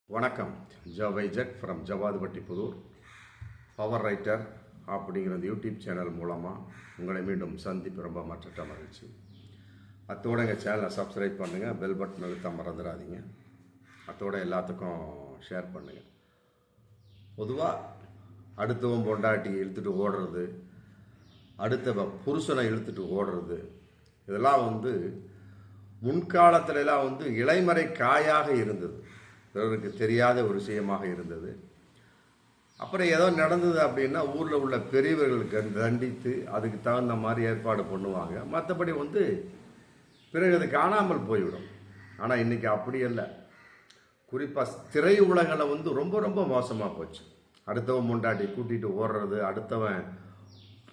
வணக்கம். ஜவைஜெட் from Javadupatti Pudur power writer அப்படிங்கிற அந்த யூடியூப் சேனல் மூலமாக உங்களை மீண்டும் சந்திப்பு ரொம்ப மற்ற மகிழ்ச்சி. அத்தோடு எங்கள் சேனலை சப்ஸ்கிரைப் பண்ணுங்கள், பெல் பட்டன் அழுத்த மறந்துடாதீங்க. அத்தோடு எல்லாத்துக்கும் ஷேர் பண்ணுங்கள். பொதுவாக அடுத்தவன் பொண்டாட்டி இழுத்துட்டு ஓடுறது, அடுத்த புருஷனை இழுத்துட்டு ஓடுறது, இதெல்லாம் முன்காலத்துலலாம் இலைமறை காயாக இருந்தது, பிறருக்கு தெரியாத ஒரு விஷயமாக இருந்தது. அப்புறம் ஏதோ நடந்தது அப்படின்னா ஊரில் உள்ள பெரியவர்களுக்கு தண்டித்து அதுக்கு தகுந்த மாதிரி ஏற்பாடு பண்ணுவாங்க. மற்றபடி பிறகு அது காணாமல் போய்விடும். ஆனால் இன்றைக்கி அப்படி இல்லை. குறிப்பாக திரையுலகில் ரொம்ப ரொம்ப மோசமாக போச்சு. அடுத்தவன் முண்டாட்டி கூட்டிகிட்டு ஓடுறது, அடுத்தவன்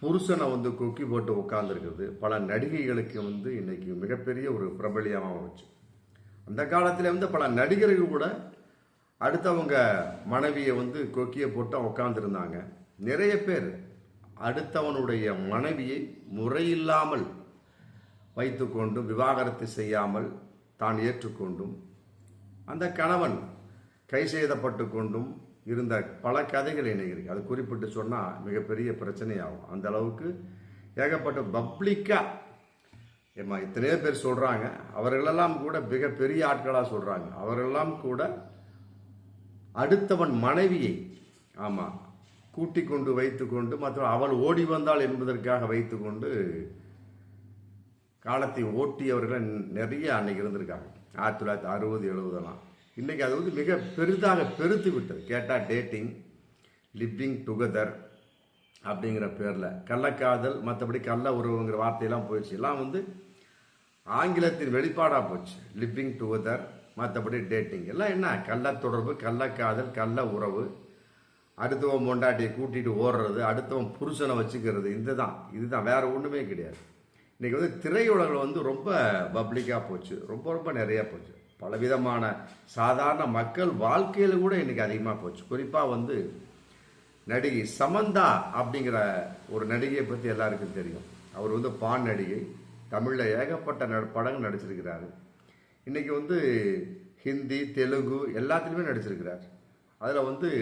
புருஷனை கொக்கி போட்டு உட்காந்துருக்குது. பல நடிகைகளுக்கு இன்றைக்கி மிகப்பெரிய ஒரு பிரபலியமாக போச்சு. அந்த காலத்தில் பல நடிகர்கள் கூட அடுத்தவங்க மனைவியை கொக்கியை போட்டு உட்காந்துருந்தாங்க. நிறைய பேர் அடுத்தவனுடைய மனைவியை முறையில்லாமல் வைத்து கொண்டும் விவாகரத்து செய்யாமல் தான் ஏற்றுக்கொண்டும் அந்த கணவன் கை செய்தப்பட்டு கொண்டும் இருந்த பல கதைகள் இணைகிறது. அது குறிப்பிட்டு சொன்னால் மிகப்பெரிய பிரச்சனையாகும். அந்த அளவுக்கு ஏகப்பட்ட பப்ளிக்காக இத்தனையோ பேர் சொல்கிறாங்க. அவர்களெல்லாம் கூட மிகப்பெரிய ஆட்களாக சொல்கிறாங்க. அவர்களெல்லாம் கூட அடுத்தவன் மனைவியை கூட்டி கொண்டு வைத்து கொண்டு மற்றும் அவள் ஓடி வந்தாள் என்பதற்காக வைத்து கொண்டு காலத்தை ஓட்டியவர்கள் நிறைய அன்னைக்கு இருந்திருக்காங்க. 1960, 70 இன்றைக்கி அது மிக பெரிதாக பெருத்து விட்டது. கேட்டால் டேட்டிங், லிவிங் டுகெதர் அப்படிங்கிற பேரில் கள்ளக்காதல், மற்றபடி கள்ள உறவுங்கிற வார்த்தையெல்லாம் போயிடுச்சு. எல்லாம் ஆங்கிலத்தின் வெளிப்பாடாக போச்சு. லிவிங் டுகெதர், மற்றபடி டேட்டிங் எல்லாம் என்ன? கள்ள தொடர்பு, கள்ளக்காதல், கள்ள உறவு, அடுத்தவன் பொண்டாட்டியை கூட்டிகிட்டு ஓடுறது, அடுத்தவன் புருஷனை வச்சுக்கிறது. இதுதான் வேற ஒன்றுமே கிடையாது. இன்றைக்கி திரையுலகில் ரொம்ப பப்ளிக்காக போச்சு. ரொம்ப ரொம்ப நிறையா போச்சு. பலவிதமான சாதாரண மக்கள் வாழ்க்கையில் கூட இன்றைக்கி அதிகமாக போச்சு. குறிப்பாக நடிகை சமந்தா அப்படிங்கிற ஒரு நடிகையை பற்றி எல்லாருக்கும் தெரியும். அவர் பான் நடிகை. தமிழில் ஏகப்பட்ட படங்கள் நடிச்சிருக்கிறாரு. இன்றைக்கி ஹிந்தி, தெலுங்கு எல்லாத்துலேயுமே நடிச்சிருக்கிறார். அதில்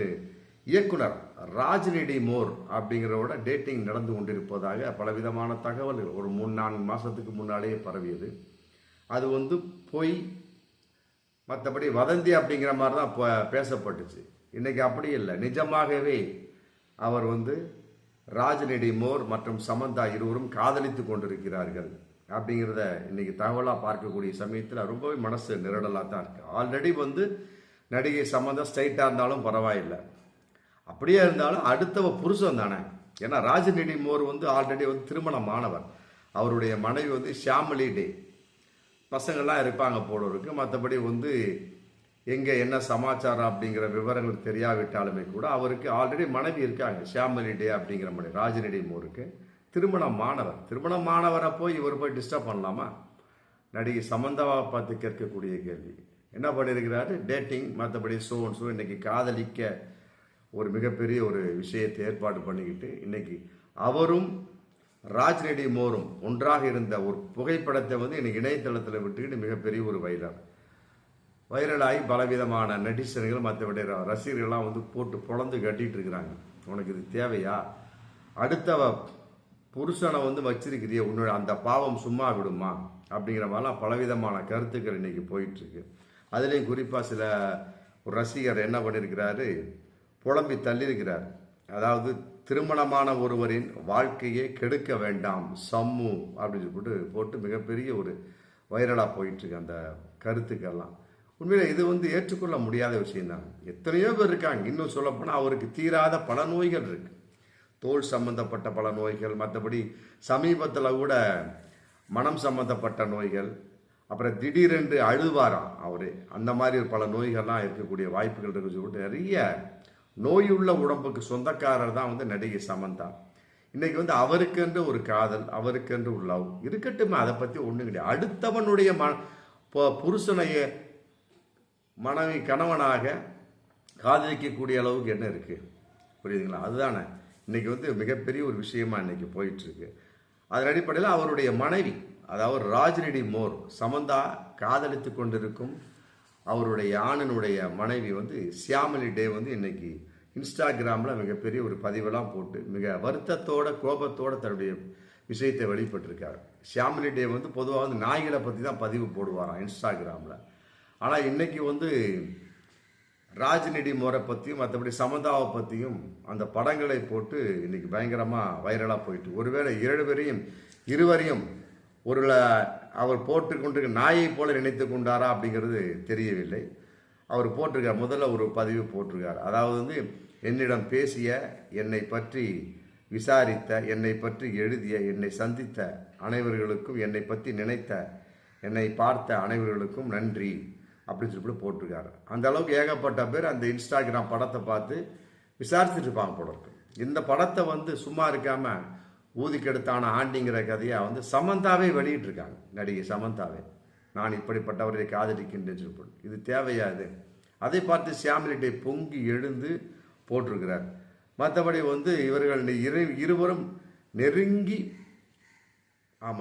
இயக்குனர் ராஜ்நிதி மோர் அப்படிங்கிறவோட டேட்டிங் நடந்து கொண்டிருப்பதாக பலவிதமான தகவல்கள் ஒரு 3-4 மாதத்துக்கு முன்னாலேயே பரவியது. அது பொய், மற்றபடி வதந்தி அப்படிங்கிற மாதிரி தான் பேசப்பட்டுச்சு. இன்றைக்கி அப்படி இல்லை. நிஜமாகவே அவர் ராஜ்நிதி மோர் மற்றும் சமந்தா இருவரும் காதலித்து கொண்டிருக்கிறார்கள் அப்படிங்கிறத இன்றைக்கி தகவலாக பார்க்கக்கூடிய சமயத்தில் ரொம்பவே மனசு நிரடலாக தான் இருக்குது. ஆல்ரெடி நடிகை சமந்தா ஸ்ட்ரைட்டாக இருந்தாலும் பரவாயில்லை, அப்படியே இருந்தாலும் அடுத்தவ புருஷன் தானே. ஏன்னா ராஜ்நிதி மோர் ஆல்ரெடி திருமணமானவர். அவருடைய மனைவி ஷியாமலி டே. பசங்கள்லாம் இருப்பாங்க போல இருக்கு. மற்றபடி எங்கே என்ன சமாச்சாரம் அப்படிங்கிற விவரங்கள் தெரியாவிட்டாலுமே கூட அவருக்கு ஆல்ரெடி மனைவி இருக்காங்க. ஷியாமலி டே அப்படிங்கிற மனைவி ராஜ்நிதி மோருக்கு திருமணமானவரை போய் இவர் போய் டிஸ்டர்ப் பண்ணலாமா? நடிகை சமந்தாவை பார்த்து கேட்கக்கூடிய கேள்வி. என்ன பண்ணியிருக்கிறாரு? டேட்டிங், மற்றபடி ஸோ இன்னைக்கு காதலிக்க ஒரு மிகப்பெரிய ஒரு விஷயத்தை ஏற்பாடு பண்ணிக்கிட்டு இன்னைக்கு அவரும் ராஜ்நிதி மோரும் ஒன்றாக இருந்த ஒரு புகைப்படத்தை இன்னைக்கு இணையதளத்தில் விட்டுக்கிட்டு மிகப்பெரிய ஒரு வைரலாகி பலவிதமான நெட்டிசன்கள் மற்றபடி ரசிகர்கள்லாம் போட்டு பொழந்து கட்டிட்டு இருக்கிறாங்க. உனக்கு இது தேவையா? அடுத்தவ புருஷனை வச்சிருக்கிறிய, உன்னோட அந்த பாவம் சும்மா விடுமா அப்படிங்கிற மாதிரிலாம் பலவிதமான கருத்துக்கள் இன்னைக்கு போயிட்டுருக்கு. அதுலேயும் குறிப்பாக சில ஒரு ரசிகர் என்ன பண்ணியிருக்கிறாரு, புலம்பி தள்ளியிருக்கிறார். அதாவது திருமணமான ஒருவரின் வாழ்க்கையை கெடுக்க வேண்டாம் சம்மு அப்படின்னு போட்டு மிகப்பெரிய ஒரு வைரலாக போயிட்டுருக்கு அந்த கருத்துக்கெல்லாம். உண்மையில இது ஏற்றுக்கொள்ள முடியாத விஷயம்தான். எத்தனையோ பேர் இருக்காங்க. இன்னும் சொல்லப்போனால் அவருக்கு தீராத பல நோய்கள் இருக்கு. தோல் சம்பந்தப்பட்ட பல நோய்கள், மற்றபடி சமீபத்தில் கூட மனம் சம்பந்தப்பட்ட நோய்கள், அப்புறம் திடீரென்று அழுவாராம் அவரு. அந்த மாதிரி பல நோய்கள்லாம் இருக்கக்கூடிய வாய்ப்புகள் இருக்குன்னு சொல்லிட்டு நிறைய நோயுள்ள உடம்புக்கு சொந்தக்காரர் தான் நடிகை சமந்தா. இன்னைக்கு அவருக்கென்று ஒரு காதல், அவருக்கென்று ஒரு லவ் இருக்கட்டுமே, அதை பற்றி ஒன்றும் கிடையாது. அடுத்தவனுடைய புருஷனைய மனைவி கணவனாக காதலிக்கக்கூடிய அளவுக்கு என்ன இருக்கு? புரியுதுங்களா? அதுதானே இன்னைக்கு மிகப்பெரிய ஒரு விஷயமா இன்னைக்கு போயிட்டு இருக்கு. அதன் அடிப்படையில் அவருடைய மனைவி, அதாவது ராஜ்நிதி மோர், சமந்தா காதலித்து கொண்டிருக்கும் அவருடைய ஆணனுடைய மனைவி வந்து ஷியாமலி டே வந்து இன்னைக்கு இன்ஸ்டாகிராமில் மிகப்பெரிய ஒரு பதிவெல்லாம் போட்டு மிக வருத்தத்தோட கோபத்தோட தன்னுடைய விஷயத்தை வெளிப்பட்டிருக்காரு. ஷியாமலி டே வந்து பொதுவாக வந்து நாய்களை பற்றி தான் பதிவு போடுவாராம் இன்ஸ்டாகிராமில். ஆனால் இன்னைக்கு வந்து ராஜ்நிதி மோரை பற்றியும் மற்றபடி சமந்தாவை பற்றியும் அந்த படங்களை போட்டு இன்னைக்கு பயங்கரமாக வைரலாக போயிட்டு, ஒருவேளை இருவரையும் ஒரு அவர் போட்டு கொண்டிருக்க நாயை போல நினைத்து கொண்டாரா அப்படிங்கிறது தெரியவில்லை. அவர் போட்டிருக்கார், முதல்ல ஒரு பதிவு போட்டிருக்கார். அதாவது வந்து என்னிடம் பேசிய, என்னை பற்றி விசாரித்த, என்னை பற்றி எழுதிய, என்னை சந்தித்த அனைவர்களுக்கும், என்னை பற்றி நினைத்த, என்னை பார்த்த அனைவர்களுக்கும் நன்றி அப்படின்னு சொல்லிட்டு போட்டிருக்காரு. அந்த அளவுக்கு ஏகப்பட்ட பேர் அந்த இன்ஸ்டாகிராம் படத்தை பார்த்து விசாரிச்சுட்டு இருப்பாங்க போல இருக்கு. இந்த படத்தை வந்து சும்மா இருக்காம ஊதிக்கெடுத்தான ஆண்டிங்கிற கதையை வந்து சமந்தாவே வெளியிட்டிருக்காங்க. நடிகை சமந்தாவே, நான் இப்படிப்பட்டவரை காதலிக்கின்றேன்னு சொல்லி. இது தேவையாது. அதை பார்த்து ஷியாமலி டே பொங்கி எழுந்து போட்டிருக்கிறார். மற்றபடி வந்து இவர்கள் இருவரும் நெருங்கி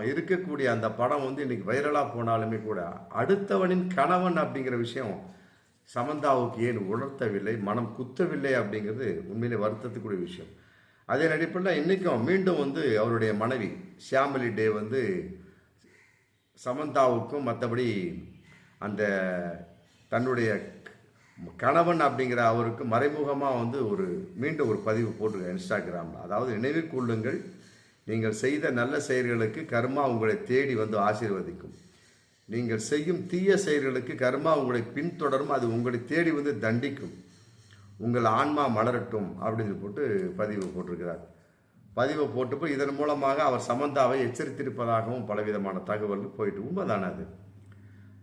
இருக்கக்கூடிய அந்த படம் வந்து இன்னைக்கு வைரலாக போனாலுமே கூட அடுத்தவனின் கணவன் அப்படிங்கிற விஷயம் சமந்தாவுக்கு ஏன் உணர்த்தவில்லை, மனம் குத்தவில்லை அப்படிங்கிறது உண்மையிலே வருத்தத்துக்குரிய விஷயம். அதே நடிப்பில் இன்றைக்கும் மீண்டும் வந்து அவருடைய மனைவி ஷியாமலி டே வந்து சமந்தாவுக்கும் மற்றபடி அந்த தன்னுடைய கணவன் அப்படிங்கிற அவருக்கு மறைமுகமாக வந்து மீண்டும் ஒரு பதிவு போட்டிருக்காங்க இன்ஸ்டாகிராமில். அதாவது நினைவில் கொள்ளுங்கள், நீங்கள் செய்த நல்ல செயல்களுக்கு கர்மா உங்களை தேடி வந்து ஆசீர்வதிக்கும். நீங்கள் செய்யும் தீய செயல்களுக்கு கர்மா உங்களை பின்தொடரும், அது உங்களை தேடி வந்து தண்டிக்கும். உங்கள் ஆன்மா மலரட்டும் அப்படின்னு போட்டு பதிவு போட்டிருக்கிறார். பதிவை போட்டு இதன் மூலமாக அவர் சமந்தாவை எச்சரித்திருப்பதாகவும் பலவிதமான தகவல் போயிட்டு உண்மைதானே. அது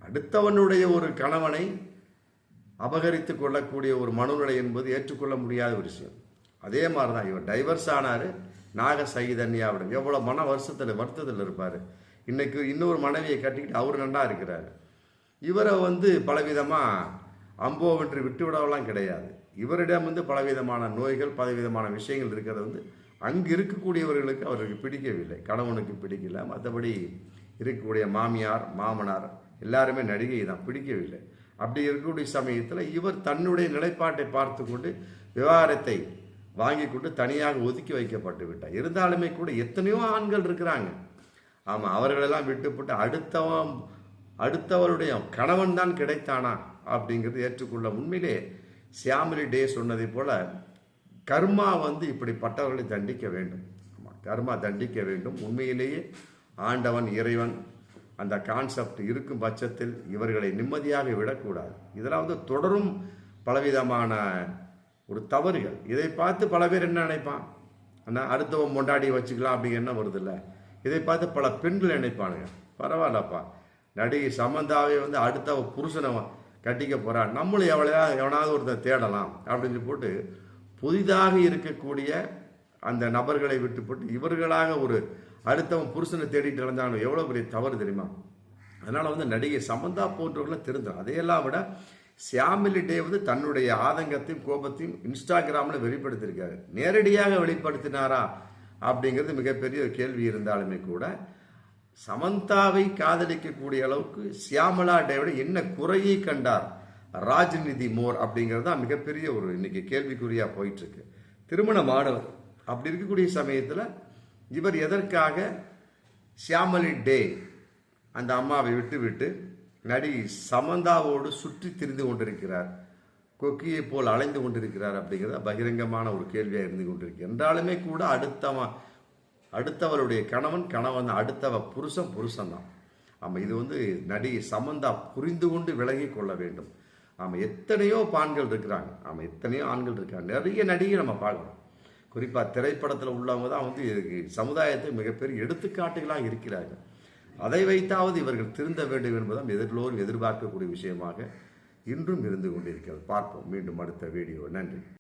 அடுத்தவனுடைய ஒரு கணவனை அபகரித்து கொள்ளக்கூடிய ஒரு மனநிலை என்பது ஏற்றுக்கொள்ள முடியாத ஒரு விஷயம். அதே மாதிரி தான் இவர் டைவர்ஸ் ஆனார். நாக சைதன்யாவிடம் எவ்வளோ வருத்தத்தில் இருப்பார். இன்னைக்கு இன்னொரு மனைவியை கட்டிக்கிட்டு அவர் நன்றா இருக்கிறார். இவரை வந்து பலவிதமாக அம்போவென்று விட்டுவிடவெல்லாம் கிடையாது. இவரிடம் வந்து பலவிதமான நோய்கள், பலவிதமான விஷயங்கள் இருக்கிறது வந்து அங்கு இருக்கக்கூடியவர்களுக்கு அவருக்கு பிடிக்கவில்லை, கணவனுக்கு பிடிக்கல. மற்றபடி இருக்கக்கூடிய மாமியார், மாமனார் எல்லாருமே நடிகை தான், பிடிக்கவில்லை. அப்படி இருக்கக்கூடிய சமயத்தில் இவர் தன்னுடைய நிலைப்பாட்டை பார்த்து கொண்டு விவகாரத்தை வாங்கி கொண்டு தனியாக ஒதுக்கி வைக்கப்பட்டு விட்டார். இருந்தாலுமே கூட எத்தனையோ ஆண்கள் இருக்கிறாங்க. ஆமாம், அவர்களெல்லாம் விட்டுப்பட்டு அடுத்தவருடைய கணவன் தான் கிடைத்தானா அப்படிங்கிறது ஏற்றுக்கொள்ள. உண்மையிலே ஷியாமலி டே சொன்னதை போல கர்மா வந்து இப்படிப்பட்டவர்களை தண்டிக்க வேண்டும். ஆமாம், கர்மா தண்டிக்க வேண்டும். உண்மையிலேயே ஆண்டவன், இறைவன் அந்த கான்செப்ட் இருக்கும் பட்சத்தில் இவர்களை நிம்மதியாக விடக்கூடாது. இதெல்லாம் வந்து தொடரும் பலவிதமான ஒரு தவறுகள். இதை பார்த்து பல பேர் என்ன நினைப்பான், ஆனால் அடுத்தவன் கொண்டாடி வச்சுக்கலாம் அப்படிங்கிற என்ன வருது இல்லை. இதை பார்த்து பல பெண்கள் நினைப்பானுங்க, பரவாயில்லப்பா நடிகை சமந்தாவே வந்து அடுத்தவ புருஷனை கட்டிக்க போகிறான், நம்மளும் எவனாவது ஒருத்தர் தேடலாம் அப்படின்னு போட்டு புதிதாக இருக்கக்கூடிய அந்த நபர்களை விட்டு போட்டு இவர்களாக ஒரு அடுத்தவன் புருஷனை தேடிட்டு இழந்தாங்க. எவ்வளோ பெரிய தவறு தெரியுமா. அதனால் வந்து நடிகை சமந்தா போன்றவர்களை தெரிஞ்சோம். அதையெல்லாம் விட ஷியாமலி டே வந்து தன்னுடைய ஆதங்கத்தையும் கோபத்தையும் இன்ஸ்டாகிராமில் வெளிப்படுத்தியிருக்காரு. நேரடியாக வெளிப்படுத்தினாரா அப்படிங்கிறது மிகப்பெரிய ஒரு கேள்வி இருந்தாலுமே கூட சமந்தாவை காதலிக்கக்கூடிய அளவுக்கு ஷியாமலா டேவிட என்ன குறையை கண்டார் ராஜ்நிதி மோர் அப்படிங்கிறது தான் மிகப்பெரிய ஒரு இன்னைக்கு கேள்விக்குறியாக போயிட்டு இருக்கு. திருமணம் ஆடவர் அப்படி இருக்கக்கூடிய சமயத்தில் இவர் எதற்காக ஷியாமலி டே அந்த அம்மாவை விட்டு நடிகை சமந்தாவோடு சுற்றி திரிந்து கொண்டிருக்கிறார், கொக்கியை போல் அலைந்து கொண்டிருக்கிறார் அப்படிங்கிறத பகிரங்கமான ஒரு கேள்வியாக இருந்து கொண்டிருக்கு. என்றாலுமே கூட அடுத்தவருடைய கணவன் அடுத்தவ புருஷன் தான். ஆமாம், இது வந்து நடிகை சமந்தா புரிந்து கொண்டு விலகி கொள்ள வேண்டும். ஆமாம், எத்தனையோ ஆண்கள் இருக்கிறாங்க. ஆமாம், எத்தனையோ ஆண்கள் இருக்காங்க. நிறைய நடிகை நம்ம பார்க்கணும். குறிப்பாக திரைப்படத்தில் உள்ளவங்க தான் வந்து சமுதாயத்தை மிகப்பெரிய எடுத்துக்காட்டுகளாக இருக்கிறார்கள். அதை வைத்தாவது இவர்கள் திருந்த வேண்டும் என்பதும் எல்லோரும் எதிர்பார்க்கக்கூடிய விஷயமாக இன்றும் இருந்து கொண்டிருக்கிறது. பார்ப்போம் மீண்டும் அடுத்த வீடியோ. நன்றி.